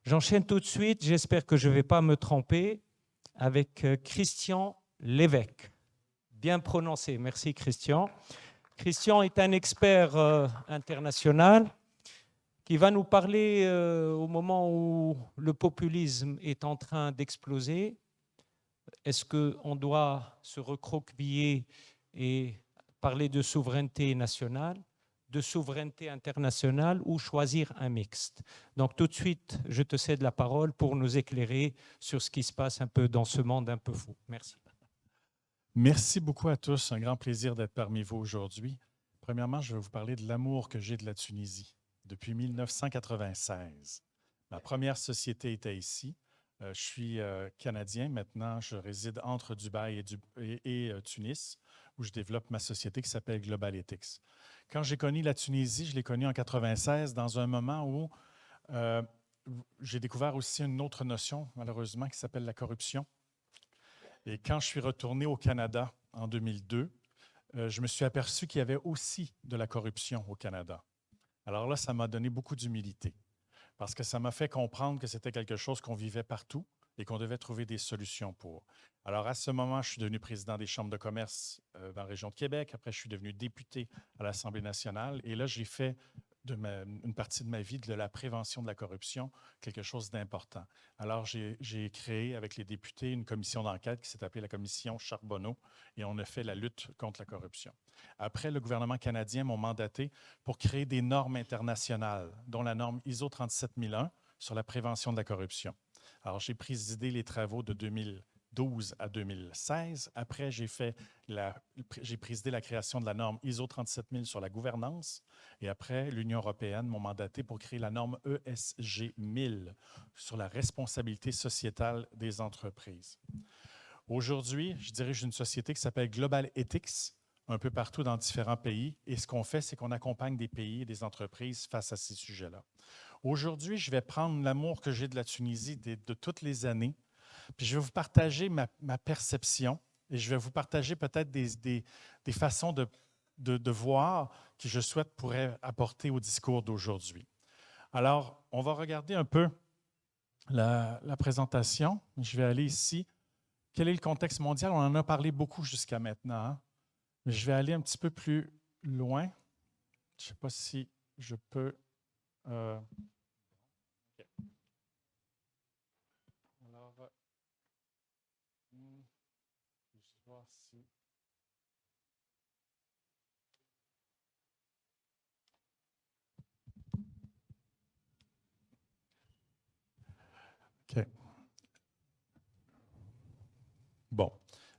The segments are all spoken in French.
J'enchaîne tout de suite, j'espère que je ne vais pas me tromper, avec Christian Lévesque. Bien prononcé, merci Christian. Christian est un expert international qui va nous parler au moment où le populisme est en train d'exploser. Est-ce qu'on doit se recroqueviller et parler de souveraineté nationale, de souveraineté internationale ou choisir un mixte? Donc tout de suite, je te cède la parole pour nous éclairer sur ce qui se passe un peu dans ce monde un peu fou. Merci. Merci beaucoup à tous. Un grand plaisir d'être parmi vous aujourd'hui. Premièrement, je vais vous parler de l'amour que j'ai de la Tunisie depuis 1996. Ma première société était ici. Je suis canadien. Maintenant, je réside entre Dubaï et Tunis, où je développe ma société qui s'appelle Global Ethics. Quand j'ai connu la Tunisie, je l'ai connue en 1996, dans un moment où j'ai découvert aussi une autre notion, malheureusement, qui s'appelle la corruption. Et quand je suis retourné au Canada en 2002, je me suis aperçu qu'il y avait aussi de la corruption au Canada. Alors là, ça m'a donné beaucoup d'humilité parce que ça m'a fait comprendre que c'était quelque chose qu'on vivait partout et qu'on devait trouver des solutions pour. Alors à ce moment, je suis devenu président des chambres de commerce dans la région de Québec. Après, je suis devenu député à l'Assemblée nationale et là, j'ai fait une partie de ma vie de la prévention de la corruption, quelque chose d'important. Alors, j'ai créé avec les députés une commission d'enquête qui s'est appelée la commission Charbonneau et on a fait la lutte contre la corruption. Après, le gouvernement canadien m'a mandaté pour créer des normes internationales, dont la norme ISO 37001 sur la prévention de la corruption. Alors, j'ai présidé les travaux de 2012 à 2016. Après, j'ai présidé la création de la norme ISO 37000 sur la gouvernance. Et après, l'Union européenne m'a mandaté pour créer la norme ESG 1000 sur la responsabilité sociétale des entreprises. Aujourd'hui, je dirige une société qui s'appelle Global Ethics, un peu partout dans différents pays. Et ce qu'on fait, c'est qu'on accompagne des pays et des entreprises face à ces sujets-là. Aujourd'hui, je vais prendre l'amour que j'ai de la Tunisie de toutes les années, puis je vais vous partager ma perception et je vais vous partager peut-être des façons de voir que je souhaite pourrait apporter au discours d'aujourd'hui. Alors, on va regarder un peu la présentation. Je vais aller ici. Quel est le contexte mondial? On en a parlé beaucoup jusqu'à maintenant, hein? Mais je vais aller un petit peu plus loin. Je ne sais pas si je peux... Okay. Alors, je vais voir si... OK. Bon,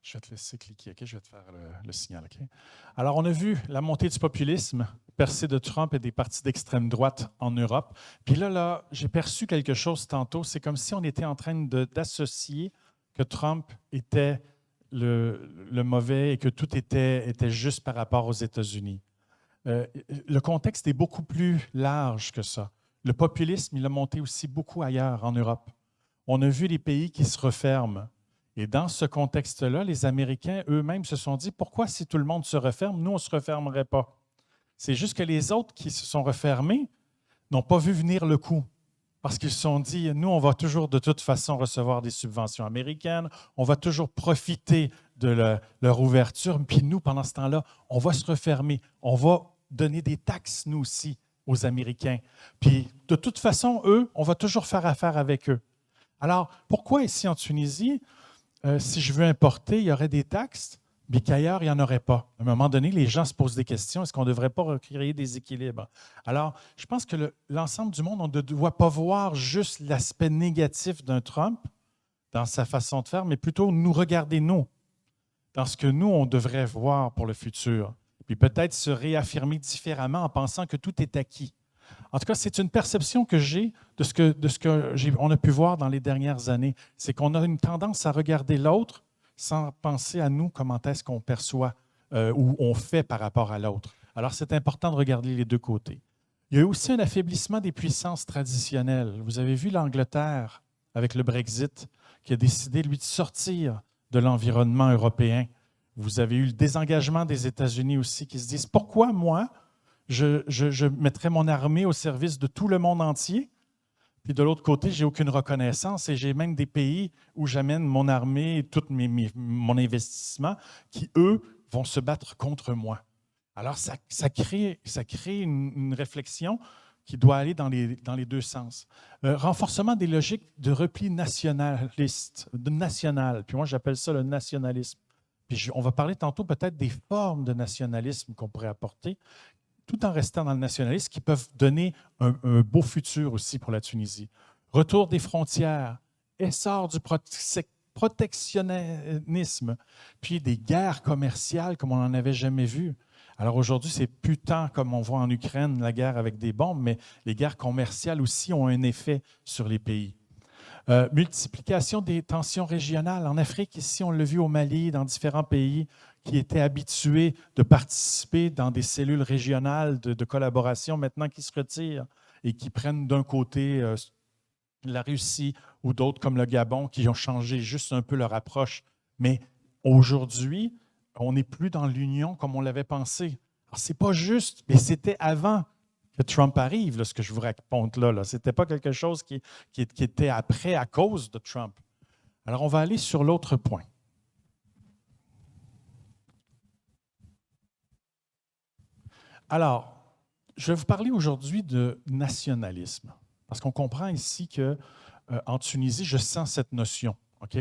je vais te laisser cliquer, OK? Je vais te faire le signal, OK? Alors, on a vu la montée du populisme, percée de Trump et des partis d'extrême droite en Europe. Puis là, j'ai perçu quelque chose tantôt. C'est comme si on était en train d'associer que Trump était le mauvais et que tout était juste par rapport aux États-Unis. Le contexte est beaucoup plus large que ça. Le populisme, il a monté aussi beaucoup ailleurs en Europe. On a vu les pays qui se referment. Et dans ce contexte-là, les Américains eux-mêmes se sont dit, pourquoi si tout le monde se referme, nous, on ne se refermerait pas? C'est juste que les autres qui se sont refermés n'ont pas vu venir le coup. Parce qu'ils se sont dit, nous, on va toujours de toute façon recevoir des subventions américaines, on va toujours profiter de leur ouverture, puis nous, pendant ce temps-là, on va se refermer, on va donner des taxes, nous aussi, aux Américains. Puis de toute façon, eux, on va toujours faire affaire avec eux. Alors, pourquoi ici en Tunisie, si je veux importer, il y aurait des taxes, mais qu'ailleurs, il n'y en aurait pas? À un moment donné, les gens se posent des questions. Est-ce qu'on ne devrait pas recréer des équilibres? Alors, je pense que l'ensemble du monde, on ne doit pas voir juste l'aspect négatif d'un Trump dans sa façon de faire, mais plutôt nous regarder, nous, dans ce que nous, on devrait voir pour le futur. Puis peut-être se réaffirmer différemment en pensant que tout est acquis. En tout cas, c'est une perception que j'ai de ce qu'on a pu voir dans les dernières années. C'est qu'on a une tendance à regarder l'autre sans penser à nous, comment est-ce qu'on perçoit ou on fait par rapport à l'autre. Alors, c'est important de regarder les deux côtés. Il y a eu aussi un affaiblissement des puissances traditionnelles. Vous avez vu l'Angleterre avec le Brexit qui a décidé, lui, de sortir de l'environnement européen. Vous avez eu le désengagement des États-Unis aussi qui se disent « Pourquoi moi, je mettrais mon armée au service de tout le monde entier, Puis de l'autre côté, j'ai aucune reconnaissance et j'ai même des pays où j'amène mon armée et tout mon investissement qui, eux, vont se battre contre moi. Alors, ça crée une réflexion qui doit aller dans les deux sens. Renforcement des logiques de repli nationaliste, de national. Puis moi, j'appelle ça le nationalisme. Puis on va parler tantôt peut-être des formes de nationalisme qu'on pourrait apporter, tout en restant dans le nationalisme, qui peuvent donner un beau futur aussi pour la Tunisie. Retour des frontières, essor du protectionnisme, puis des guerres commerciales comme on n'en avait jamais vu. Alors aujourd'hui, c'est plus tant comme on voit en Ukraine, la guerre avec des bombes, mais les guerres commerciales aussi ont un effet sur les pays. Multiplication des tensions régionales. En Afrique, ici, on l'a vu au Mali, dans différents pays qui étaient habitués de participer dans des cellules régionales de collaboration, maintenant qui se retirent et qui prennent d'un côté la Russie ou d'autres comme le Gabon, qui ont changé juste un peu leur approche. Mais aujourd'hui, on n'est plus dans l'union comme on l'avait pensé. Ce n'est pas juste, mais c'était avant que Trump arrive, là, ce que je vous raconte là. Ce n'était pas quelque chose qui était après à cause de Trump. Alors, on va aller sur l'autre point. Alors, je vais vous parler aujourd'hui de nationalisme, parce qu'on comprend ici qu'en Tunisie, je sens cette notion, OK?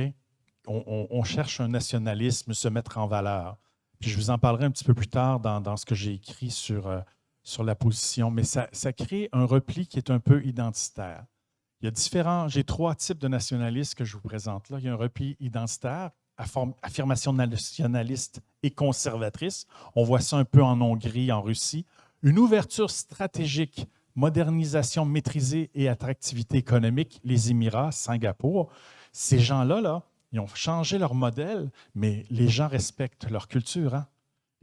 On cherche un nationalisme, se mettre en valeur. Puis je vous en parlerai un petit peu plus tard dans ce que j'ai écrit sur la position, mais ça crée un repli qui est un peu identitaire. J'ai trois types de nationalistes que je vous présente là. Il y a un repli identitaire, affirmation nationaliste et conservatrice. On voit ça un peu en Hongrie, en Russie. Une ouverture stratégique, modernisation maîtrisée et attractivité économique, les Émirats, Singapour. Ces gens-là, ils ont changé leur modèle, mais les gens respectent leur culture, hein?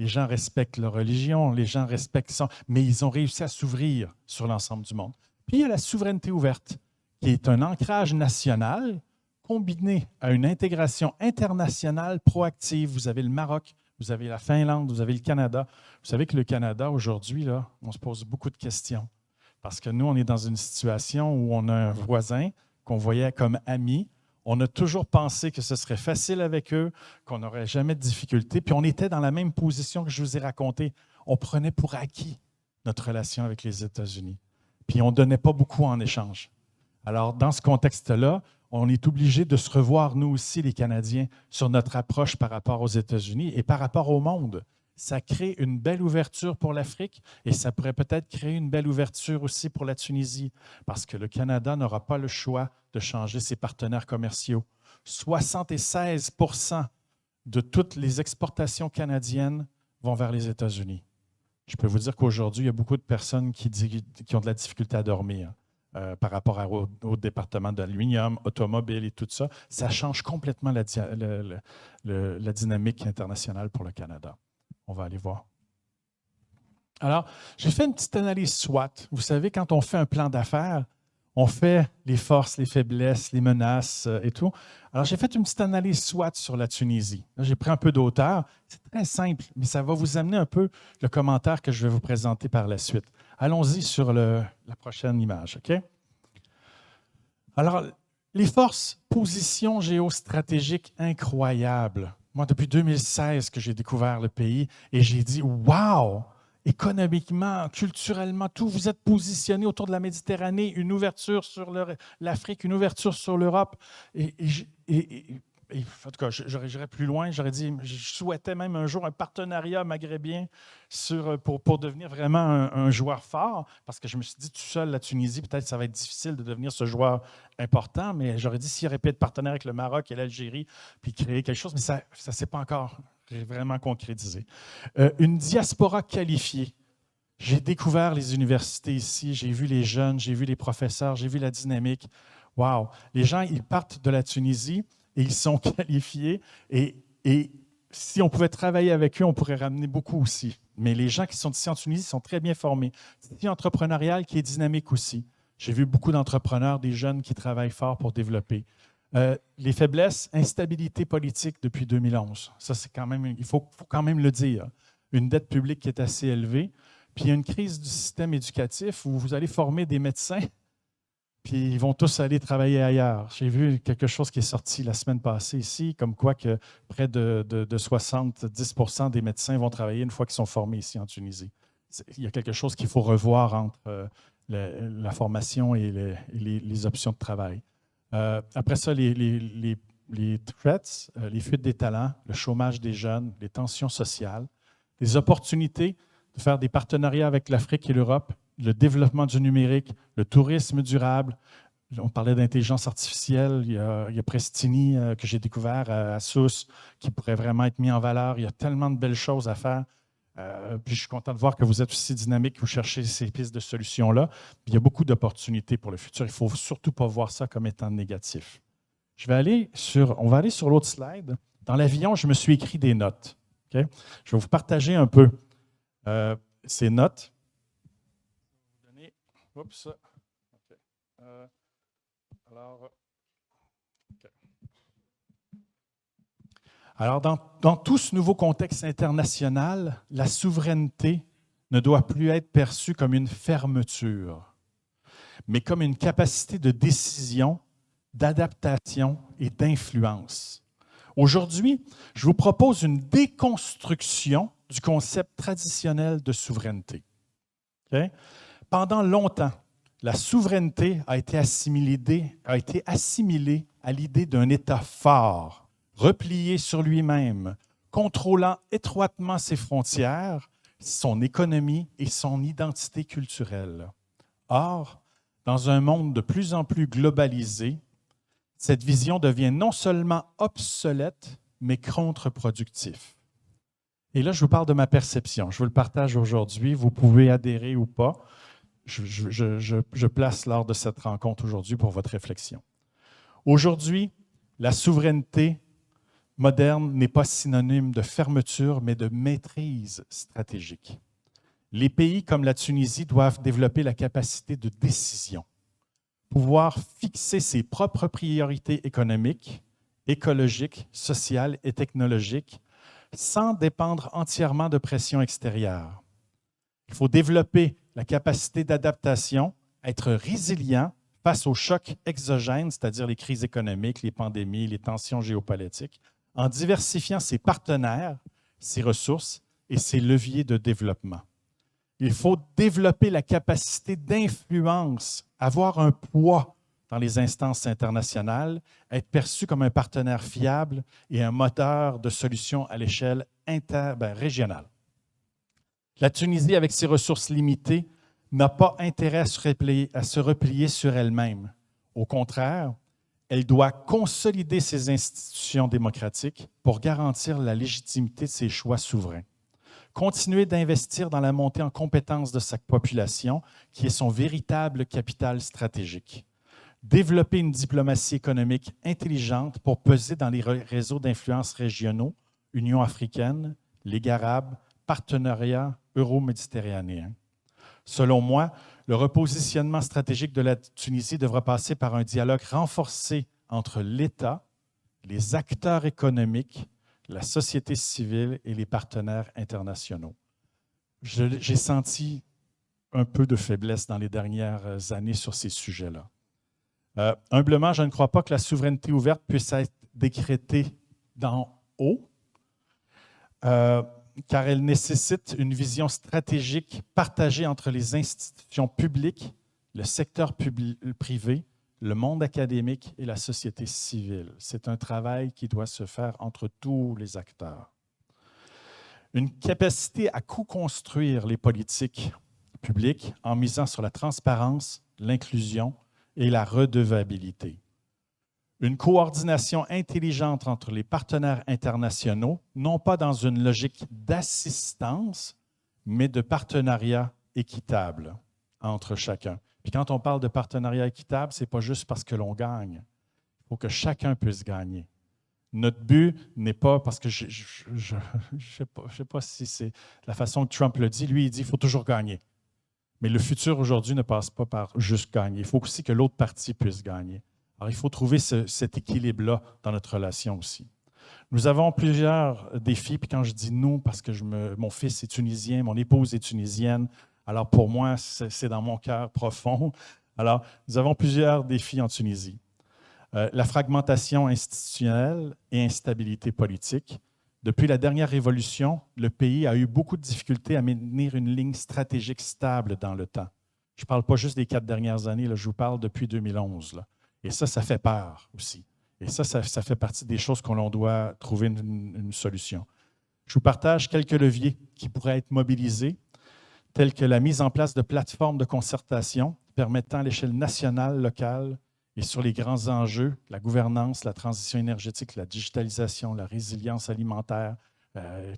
Les gens respectent leur religion, les gens respectent ça, mais ils ont réussi à s'ouvrir sur l'ensemble du monde. Puis il y a la souveraineté ouverte, qui est un ancrage national combiné à une intégration internationale proactive. Vous avez le Maroc, vous avez la Finlande, vous avez le Canada. Vous savez que le Canada, aujourd'hui, là, on se pose beaucoup de questions. Parce que nous, on est dans une situation où on a un voisin qu'on voyait comme ami. On a toujours pensé que ce serait facile avec eux, qu'on n'aurait jamais de difficultés. Puis on était dans la même position que je vous ai raconté. On prenait pour acquis notre relation avec les États-Unis. Puis on ne donnait pas beaucoup en échange. Alors, dans ce contexte-là, on est obligé de se revoir, nous aussi, les Canadiens, sur notre approche par rapport aux États-Unis et par rapport au monde. Ça crée une belle ouverture pour l'Afrique et ça pourrait peut-être créer une belle ouverture aussi pour la Tunisie, parce que le Canada n'aura pas le choix de changer ses partenaires commerciaux. 76 % de toutes les exportations canadiennes vont vers les États-Unis. Je peux vous dire qu'aujourd'hui, il y a beaucoup de personnes qui ont de la difficulté à dormir par rapport au département d'aluminium, automobile et tout ça. Ça change complètement la dynamique internationale pour le Canada. On va aller voir. Alors, j'ai fait une petite analyse SWOT. Vous savez, quand on fait un plan d'affaires, on fait les forces, les faiblesses, les menaces et tout. Alors, j'ai fait une petite analyse SWOT sur la Tunisie. Là, j'ai pris un peu d'auteur. C'est très simple, mais ça va vous amener un peu le commentaire que je vais vous présenter par la suite. Allons-y sur la prochaine image, OK? Alors, les forces, position géostratégique incroyable. Moi, depuis 2016 que j'ai découvert le pays et j'ai dit « Wow! » Économiquement, culturellement, tout, vous êtes positionné autour de la Méditerranée, une ouverture sur l'Afrique, une ouverture sur l'Europe. Et en tout cas, j'irais plus loin. J'aurais dit, je souhaitais même un jour un partenariat maghrébien pour devenir vraiment un joueur fort, parce que je me suis dit, tout seul, la Tunisie, peut-être ça va être difficile de devenir ce joueur important, mais j'aurais dit, s'il aurait pu être partenaire avec le Maroc et l'Algérie, puis créer quelque chose, mais ça ne s'est pas encore vraiment concrétisé. Une diaspora qualifiée. J'ai découvert les universités ici, j'ai vu les jeunes, j'ai vu les professeurs, j'ai vu la dynamique. Wow! Les gens, ils partent de la Tunisie et ils sont qualifiés. Et si on pouvait travailler avec eux, on pourrait ramener beaucoup aussi. Mais les gens qui sont ici en Tunisie sont très bien formés. C'est une vie entrepreneuriale qui est dynamique aussi. J'ai vu beaucoup d'entrepreneurs, des jeunes qui travaillent fort pour développer. Les faiblesses, instabilité politique depuis 2011. Ça, c'est quand même, il faut quand même le dire. Une dette publique qui est assez élevée. Puis il y a une crise du système éducatif où vous allez former des médecins, puis ils vont tous aller travailler ailleurs. J'ai vu quelque chose qui est sorti la semaine passée ici, comme quoi que près de 70% des médecins vont travailler une fois qu'ils sont formés ici en Tunisie. Il y a quelque chose qu'il faut revoir entre la formation et les options de travail. Après ça, les threats, les fuites des talents, le chômage des jeunes, les tensions sociales, les opportunités de faire des partenariats avec l'Afrique et l'Europe, le développement du numérique, le tourisme durable. On parlait d'intelligence artificielle. Il y a Prestini que j'ai découvert à Sousse qui pourrait vraiment être mis en valeur. Il y a tellement de belles choses à faire. Puis je suis content de voir que vous êtes aussi dynamique, vous cherchez ces pistes de solutions-là. Il y a beaucoup d'opportunités pour le futur. Il ne faut surtout pas voir ça comme étant négatif. On va aller sur l'autre slide. Dans l'avion, je me suis écrit des notes. Okay? Je vais vous partager un peu ces notes. Oups. Okay. Alors, dans tout ce nouveau contexte international, la souveraineté ne doit plus être perçue comme une fermeture, mais comme une capacité de décision, d'adaptation et d'influence. Aujourd'hui, je vous propose une déconstruction du concept traditionnel de souveraineté. Okay? Pendant longtemps, la souveraineté a été assimilée à l'idée d'un État fort, replié sur lui-même, contrôlant étroitement ses frontières, son économie et son identité culturelle. Or, dans un monde de plus en plus globalisé, cette vision devient non seulement obsolète, mais contre-productive. Et là, je vous parle de ma perception. Je vous le partage aujourd'hui. Vous pouvez adhérer ou pas. Je place lors de cette rencontre aujourd'hui pour votre réflexion. Aujourd'hui, la souveraineté moderne n'est pas synonyme de fermeture, mais de maîtrise stratégique. Les pays comme la Tunisie doivent développer la capacité de décision, pouvoir fixer ses propres priorités économiques, écologiques, sociales et technologiques sans dépendre entièrement de pressions extérieures. Il faut développer la capacité d'adaptation, être résilient face aux chocs exogènes, c'est-à-dire les crises économiques, les pandémies, les tensions géopolitiques, en diversifiant ses partenaires, ses ressources et ses leviers de développement. Il faut développer la capacité d'influence, avoir un poids dans les instances internationales, être perçu comme un partenaire fiable et un moteur de solutions à l'échelle régionale. La Tunisie, avec ses ressources limitées, n'a pas intérêt à se replier sur elle-même. Au contraire, elle doit consolider ses institutions démocratiques pour garantir la légitimité de ses choix souverains. Continuer d'investir dans la montée en compétences de sa population, qui est son véritable capital stratégique. Développer une diplomatie économique intelligente pour peser dans les réseaux d'influence régionaux, Union africaine, Ligue arabe, partenariat euro-méditerranéen. Selon moi, le repositionnement stratégique de la Tunisie devra passer par un dialogue renforcé entre l'État, les acteurs économiques, la société civile et les partenaires internationaux. J'ai senti un peu de faiblesse dans les dernières années sur ces sujets-là. Humblement, je ne crois pas que la souveraineté ouverte puisse être décrétée d'en haut, car elle nécessite une vision stratégique partagée entre les institutions publiques, le secteur privé, le monde académique et la société civile. C'est un travail qui doit se faire entre tous les acteurs. Une capacité à co-construire les politiques publiques en misant sur la transparence, l'inclusion et la redevabilité. Une coordination intelligente entre les partenaires internationaux, non pas dans une logique d'assistance, mais de partenariat équitable entre chacun. Puis quand on parle de partenariat équitable, ce n'est pas juste parce que l'on gagne. Il faut que chacun puisse gagner. Notre but n'est pas, parce que je ne sais pas si c'est la façon que Trump le dit, lui il dit qu'il faut toujours gagner. Mais le futur aujourd'hui ne passe pas par juste gagner. Il faut aussi que l'autre partie puisse gagner. Alors, il faut trouver cet équilibre-là dans notre relation aussi. Nous avons plusieurs défis, puis quand je dis nous, parce que mon fils est tunisien, mon épouse est tunisienne, alors pour moi, c'est dans mon cœur profond. Alors, nous avons plusieurs défis en Tunisie. La fragmentation institutionnelle et instabilité politique. Depuis la dernière révolution, le pays a eu beaucoup de difficultés à maintenir une ligne stratégique stable dans le temps. Je ne parle pas juste des 4 dernières années, là, je vous parle depuis 2011. Là. Et ça fait peur aussi. Et ça fait partie des choses qu'on doit trouver une solution. Je vous partage quelques leviers qui pourraient être mobilisés, tels que la mise en place de plateformes de concertation permettant à l'échelle nationale, locale et sur les grands enjeux, la gouvernance, la transition énergétique, la digitalisation, la résilience alimentaire,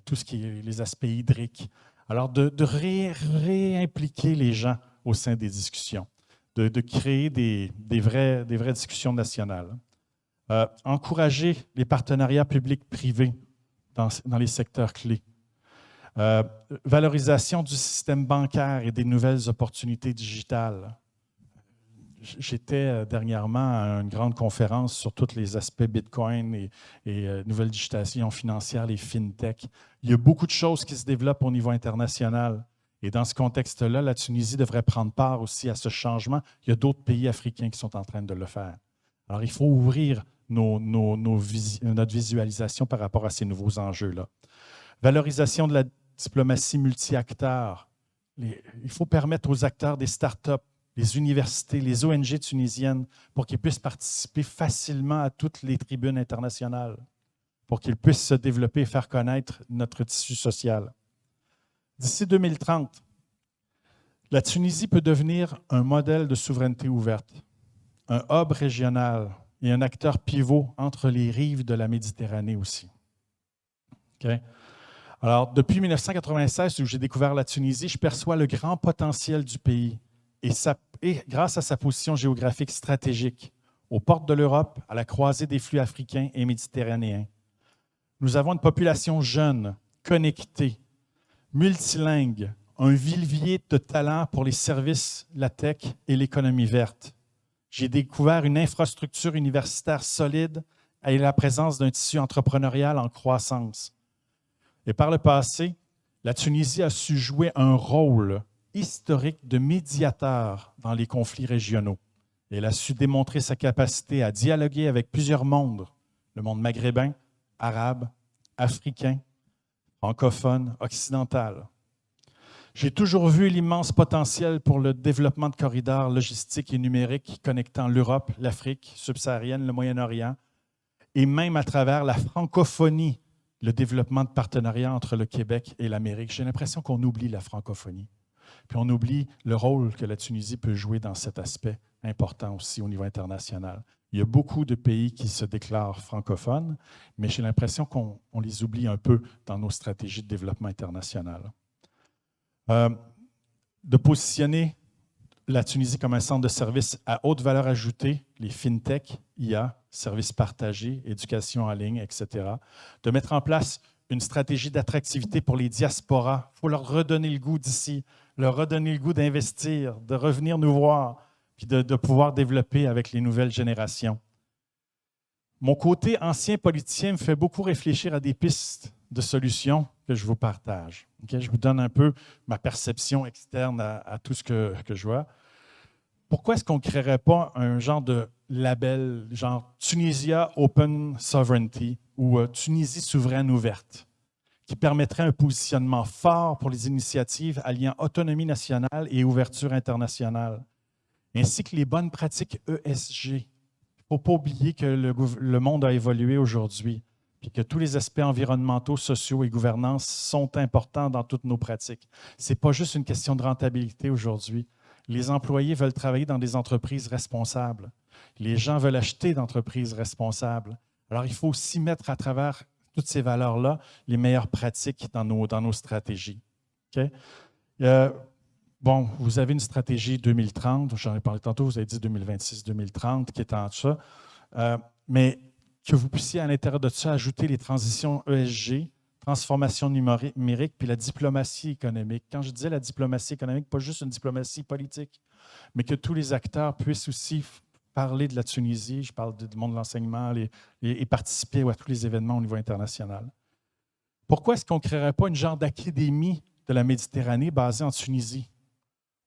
tout ce qui est les aspects hydriques. Alors, de réimpliquer les gens au sein des discussions, de créer des vraies discussions nationales. Encourager les partenariats publics-privés dans les secteurs clés. Valorisation du système bancaire et des nouvelles opportunités digitales. J'étais dernièrement à une grande conférence sur tous les aspects Bitcoin et nouvelles digitations financières, les fintech. Il y a beaucoup de choses qui se développent au niveau international. Et dans ce contexte-là, la Tunisie devrait prendre part aussi à ce changement. Il y a d'autres pays africains qui sont en train de le faire. Alors, il faut ouvrir notre visualisation par rapport à ces nouveaux enjeux-là. Valorisation de la diplomatie multi-acteurs. Il faut permettre aux acteurs des startups, les universités, les ONG tunisiennes, pour qu'ils puissent participer facilement à toutes les tribunes internationales, pour qu'ils puissent se développer et faire connaître notre tissu social. D'ici 2030, la Tunisie peut devenir un modèle de souveraineté ouverte, un hub régional et un acteur pivot entre les rives de la Méditerranée aussi. Okay? Alors, depuis 1996, où j'ai découvert la Tunisie, je perçois le grand potentiel du pays. Et grâce à sa position géographique stratégique, aux portes de l'Europe, à la croisée des flux africains et méditerranéens. Nous avons une population jeune, connectée, multilingue, un vivier de talent pour les services, la tech et l'économie verte. J'ai découvert une infrastructure universitaire solide et la présence d'un tissu entrepreneurial en croissance. Et par le passé, la Tunisie a su jouer un rôle historique de médiateur dans les conflits régionaux. Elle a su démontrer sa capacité à dialoguer avec plusieurs mondes, le monde maghrébin, arabe, africain, francophone, occidental. J'ai toujours vu l'immense potentiel pour le développement de corridors logistiques et numériques connectant l'Europe, l'Afrique subsaharienne, le Moyen-Orient, et même à travers la francophonie, le développement de partenariats entre le Québec et l'Amérique. J'ai l'impression qu'on oublie la francophonie. Puis on oublie le rôle que la Tunisie peut jouer dans cet aspect important aussi au niveau international. Il y a beaucoup de pays qui se déclarent francophones, mais j'ai l'impression qu'on les oublie un peu dans nos stratégies de développement international. De positionner la Tunisie comme un centre de services à haute valeur ajoutée, les fintech, IA, services partagés, éducation en ligne, etc. De mettre en place une stratégie d'attractivité pour les diasporas. Il faut leur redonner le goût d'ici, leur redonner le goût d'investir, de revenir nous voir, puis de pouvoir développer avec les nouvelles générations. Mon côté ancien politicien me fait beaucoup réfléchir à des pistes de solutions que je vous partage. Okay? Je vous donne un peu ma perception externe à tout ce que je vois. Pourquoi est-ce qu'on ne créerait pas un genre de label, genre Tunisia Open Sovereignty ou Tunisie souveraine ouverte, qui permettrait un positionnement fort pour les initiatives alliant autonomie nationale et ouverture internationale, ainsi que les bonnes pratiques ESG. Il ne faut pas oublier que le monde a évolué aujourd'hui, puis que tous les aspects environnementaux, sociaux et gouvernance sont importants dans toutes nos pratiques. Ce n'est pas juste une question de rentabilité aujourd'hui. Les employés veulent travailler dans des entreprises responsables. Les gens veulent acheter d'entreprises responsables. Alors, il faut aussi mettre à travers toutes ces valeurs-là les meilleures pratiques dans nos stratégies. Okay? Bon, vous avez une stratégie 2030, j'en ai parlé tantôt, vous avez dit 2026-2030, qui est en ça, mais que vous puissiez à l'intérieur de ça ajouter les transitions ESG, transformation numérique, puis la diplomatie économique. Quand je disais la diplomatie économique, pas juste une diplomatie politique, mais que tous les acteurs puissent aussi parler de la Tunisie, je parle du monde de l'enseignement, et participer à tous les événements au niveau international. Pourquoi est-ce qu'on ne créerait pas une genre d'académie de la Méditerranée basée en Tunisie,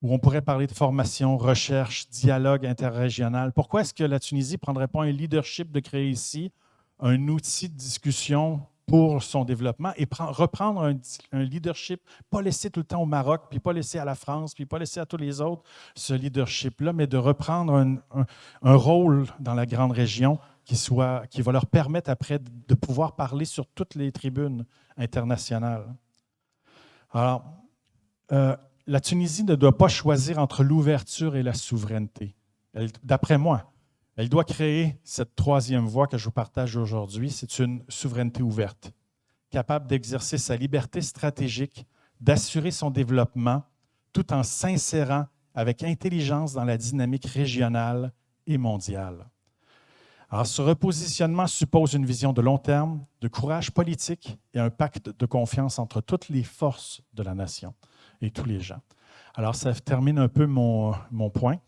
où on pourrait parler de formation, recherche, dialogue interrégional. Pourquoi est-ce que la Tunisie ne prendrait pas un leadership de créer ici un outil de discussion pour son développement et reprendre un leadership, pas laisser tout le temps au Maroc, puis pas laisser à la France, puis pas laisser à tous les autres ce leadership-là, mais de reprendre un rôle dans la grande région qui va leur permettre après de pouvoir parler sur toutes les tribunes internationales. Alors, la Tunisie ne doit pas choisir entre l'ouverture et la souveraineté. D'après moi, elle doit créer cette troisième voie que je vous partage aujourd'hui. C'est une souveraineté ouverte, capable d'exercer sa liberté stratégique, d'assurer son développement, tout en s'insérant avec intelligence dans la dynamique régionale et mondiale. Alors, ce repositionnement suppose une vision de long terme, de courage politique et un pacte de confiance entre toutes les forces de la nation et tous les gens. Alors, ça termine un peu mon point.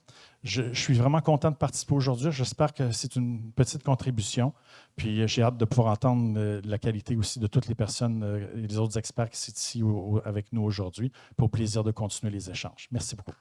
Je suis vraiment content de participer aujourd'hui. J'espère que c'est une petite contribution. Puis, j'ai hâte de pouvoir entendre la qualité aussi de toutes les personnes et les autres experts qui sont ici avec nous aujourd'hui. Pour le plaisir de continuer les échanges. Merci beaucoup.